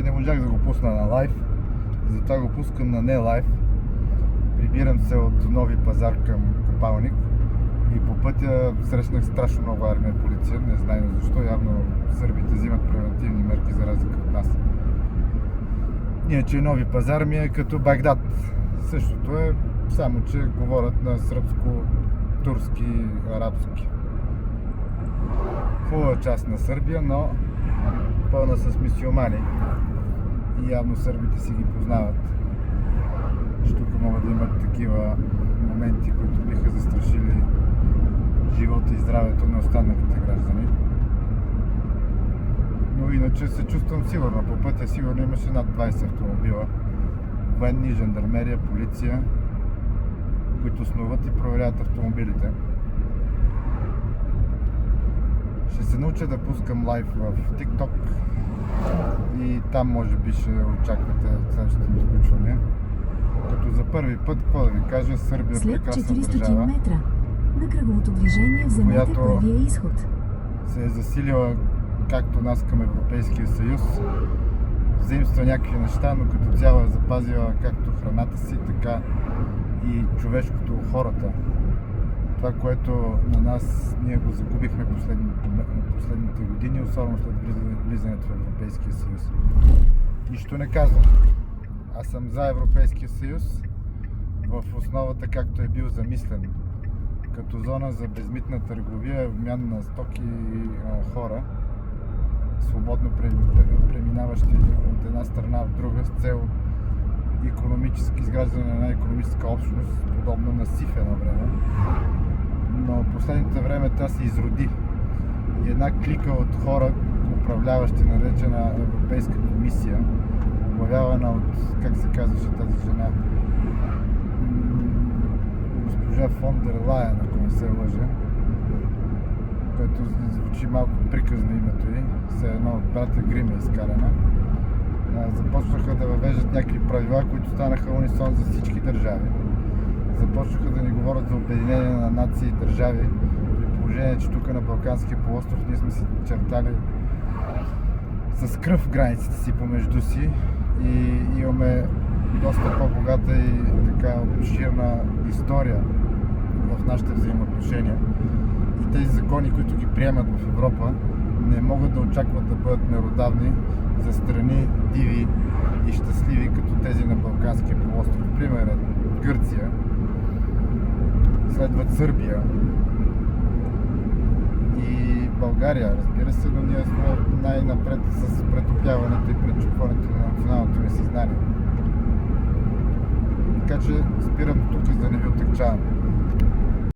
не можах да го пусна на лайв, затова го пускам на не лайв. Прибирам се от Нови пазар към Копалник и по пътя срещнах страшно много армия и полиция, не знам защо, явно сърбите взимат превентивни мерки за разлика от нас. Иначе Нови пазар ми е като Багдад. Същото е, само че говорят на сръбско, турски, арабски. Хубава част на Сърбия, но пълна с мюсюлмани и явно сърбите си ги познават. Тук могат да имат такива моменти, които биха застрашили живота и здравето на останалите граждани. Но иначе се чувствам сигурно. По пътя сигурно имаше над 20 автомобила. Военни, жандармерия, полиция, които снуват и проверяват автомобилите. Ще се науча да пускам лайв в TikTok и там може би ще очаквате следващите ми включвания. Като за първи път, какво да ви кажа, Сърбия е прекрасна държава. След 400 метра на кръговото движение вземете първия изход. Се е засилила както нас към Европейския съюз, заимства някакви неща, но като цяло е запазила както храната си, така и човешкото у хората. Това, което на нас ние го загубихме последните години, особено след влизането в Европейския съюз. Нищо не казвам. Аз съм за Европейския съюз в основата, както е бил замислен, като зона за безмитна търговия, обмяна на стоки и хора, свободно преминаващи от една страна в друга с цел изграждане на една икономическа общност, подобно на СИФ едно време. Но в последните време тя се изроди и една клика от хора, управляващи, наречена Европейска комисия, оглавявана от, как се казваше тази жена, госпожа фон дер Лайен, ако не се лъжа, което звучи малко приказно името ѝ, все едно от брата Грим е изкарана. Започнаха да въвеждат някакви правила, които станаха унисон за всички държави. Започнаха да ни говорят за обединение на нации и държави, при положение, че тук на Балканския полуостров ние сме си чертали с кръв границите си помежду си и имаме доста по-богата и така обширна история в нашите взаимоотношения. И тези закони, които ги приемат в Европа, не могат да очакват да бъдат меродавни за страни диви и щастливи, като тези на Балканския полуостров. Примерът Гърция, следват Сърбия и България, разбира се, но ние сме най-напред с претопяването и пречупването на националното ни съзнание. Така че спирам тук, за да не ви отекчавам.